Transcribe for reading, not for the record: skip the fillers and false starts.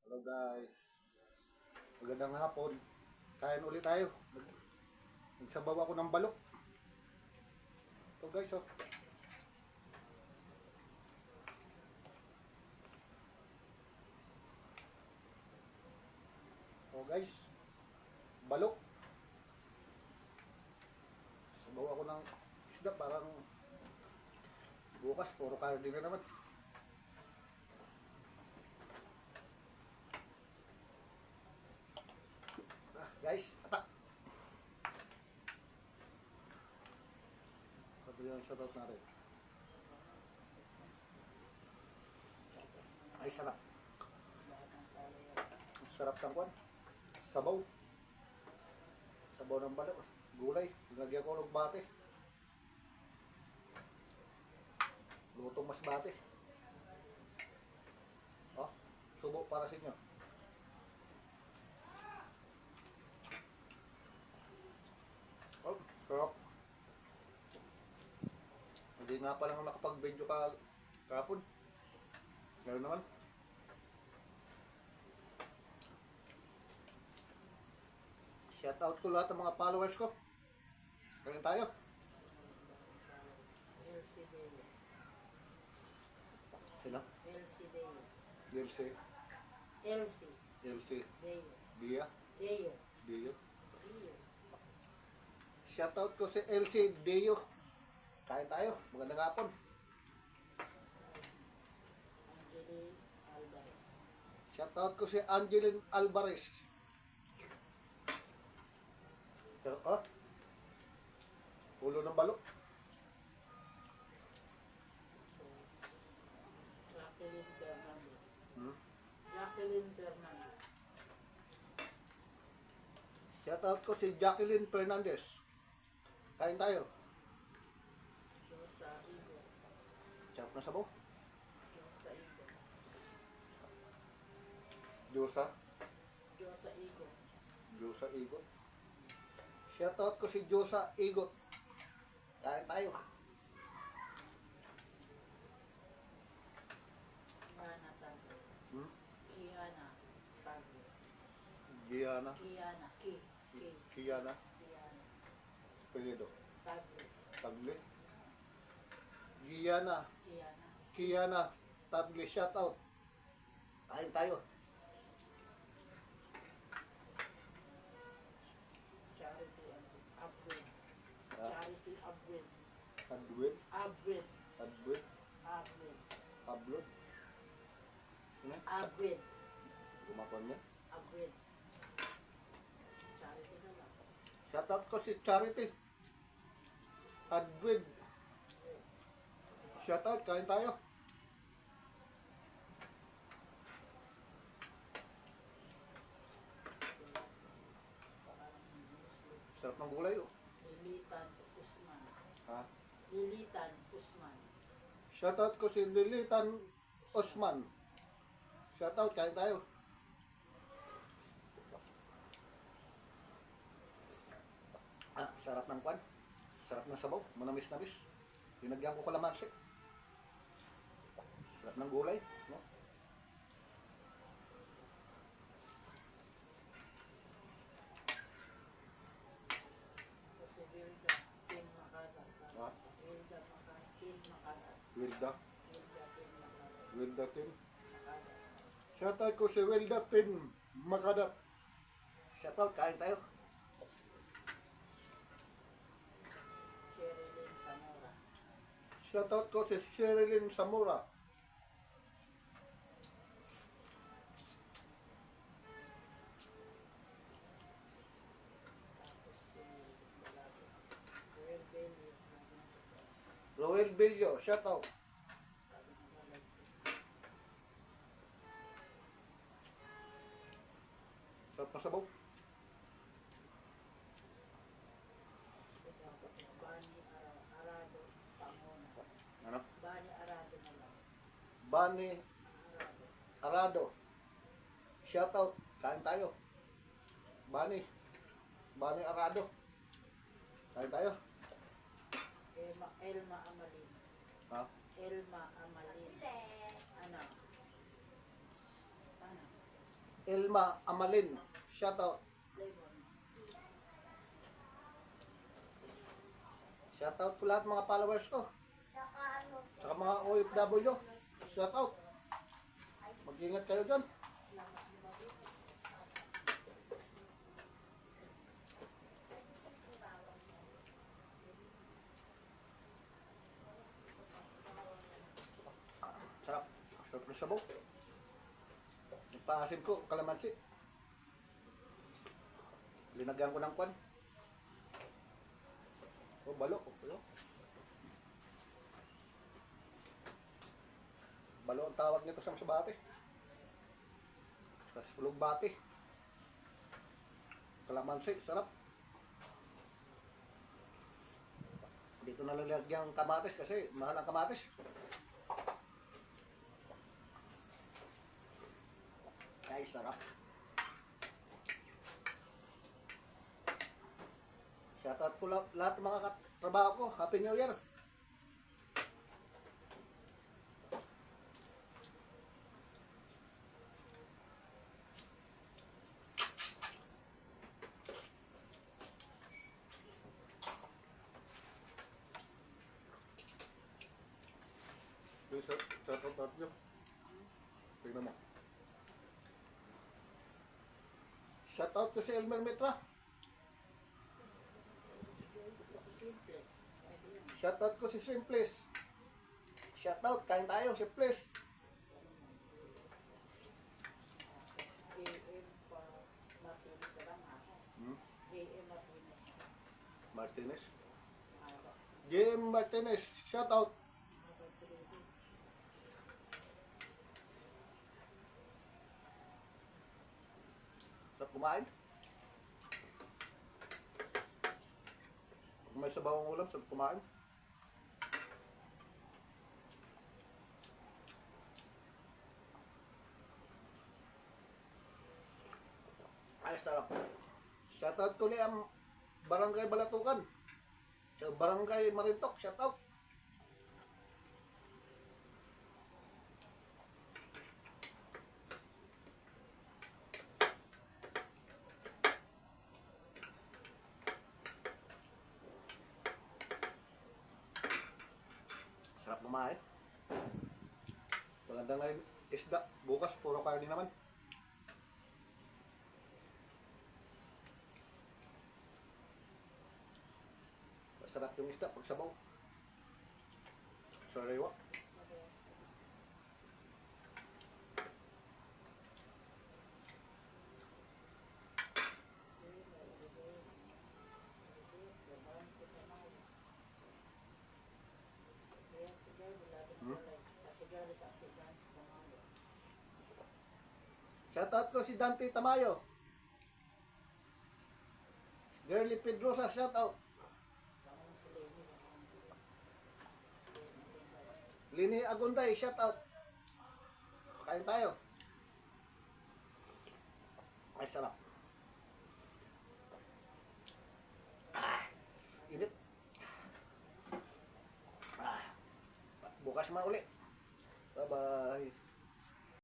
Hello guys. Magandang hapon. Kain ulit tayo. Nagsabaw ako ng balok. Ito guys oh. Oh guys. Balok. Sabaw ako ng isda parang bukas puro karne na naman. Guys, atak. Sabi yung shoutout natin. Ay, sarap. Sarap ng kwan. Sabaw. Sabaw ng balok. Gulay. Nilagyan ko ng bate. Lutong mas bate. Oh, subo para sa inyo. Oh, sarap. Hindi nga pala ako nakapag-video kahapon. Ngayon naman. Shout out ko lahat ng mga followers ko. Kaya tayo. Sino? Elsie. Elsie. Bia. Dio. Shout out ko si Elsie Dio. Kaya tayo. Magandang hapon. Shout out ko si Angeline Alvarez. Oh. Ulo ng balok. Jacqueline Fernandez. Shout out ko si Jacqueline Fernandez. Kain tayo. Josa Igo. Sarap na sabaw. Josa Igo. Josa. Josa Igo. Josa Igot. Shout out ko si Josa Igot. Kain tayo. Iana Tago. Hmm? Iana Tago. Giana. Iana. Kiana. Iana. Pelido. Tago. Tagle. Giana. Iana. Kiana. Tagle. Shout out. Kain tayo. Charity Abwin. Ah. Charity Abwin. Adwin. Abwin. Adwin. Abwin. Pablo. Ano? Abwin. Gumakon niya. Abwin. Charity na lang. Shout out ko si Charity. Adwin. Shout out. Kain tayo. Sarap ng gulay oh. Lilitan Usman. Ha? Lilitan Usman. Shoutout ko si Lilitan Osman. Shoutout, kain tayo. Sarap ng kwan. Sarap ng sabaw. Manamis-namis. Linagyan ko kalamansi. Sarap ng gulay. No? Kasi Wilda Tim Makata. Ha? Wilda Makata. Tim Makata. Wilda. Wilda Tim Makata. Wilda Tin. Makata. Shoutout ko si Wilda Tin Makadat. Shoutout, kain tayo. Sherilyn Zamora. Shoutout ko si Sherilyn Zamora. Tapos si Balago. Joel Bailey. Roel Billo, shoutout. Sarap na sabaw. Bani Arado Pangona. Ano? Bani Arado na lang. Bani Arado. Arado. Shoutout. Kain tayo. Bani. Bani Arado. Kain tayo. Elma Amalin. Ha? Elma Amalin. Ano? Ano? Elma Amalin. Shoutout. Lemon. Shoutout ko lahat mga followers ko. Saka ano, Saka mga OFW. Shoutout. Mag-ingat kayo dyan. Sarap. Sarap ng sabaw. Nagpaasim ko, kalamansi. Linagyan ko ng kwan. O, balo. Balo ang tawag nito sa bati. Tapos pulog bati. Kalamansi, sarap. Dito na lalagyan kamatis kasi mahal ang kamatis. Ay, sarap. Shoutout ko lahat ng mga katrabaho ko. Happy New Year! Shoutout natin. Tingnan mo. Shoutout ko si Elmer Mitra. Shoutout ko si Simples. Shoutout, kain tayo, Simples. JM pa Martinez na lang ako. JM Martinez. Martinez. Mahaba. Jim Martinez, shoutout. Sarap kumain. Kung may sabawang ulam, sarap kumain. Ay, sarap. Shoutout ko ni ang Barangay Balatukan. Sa Barangay Marintok, shoutout. Sarap kumain. Maganda nga yung isda. Bukas, puro karne naman. Masarap yung isda pag sabaw. Sariwa. Shoutout ko si Dante Tamayo. Girly Pedrosa, shoutout. Lini Agunday, shoutout. Kain tayo. Ay, sarap. Init. Bukas man uli.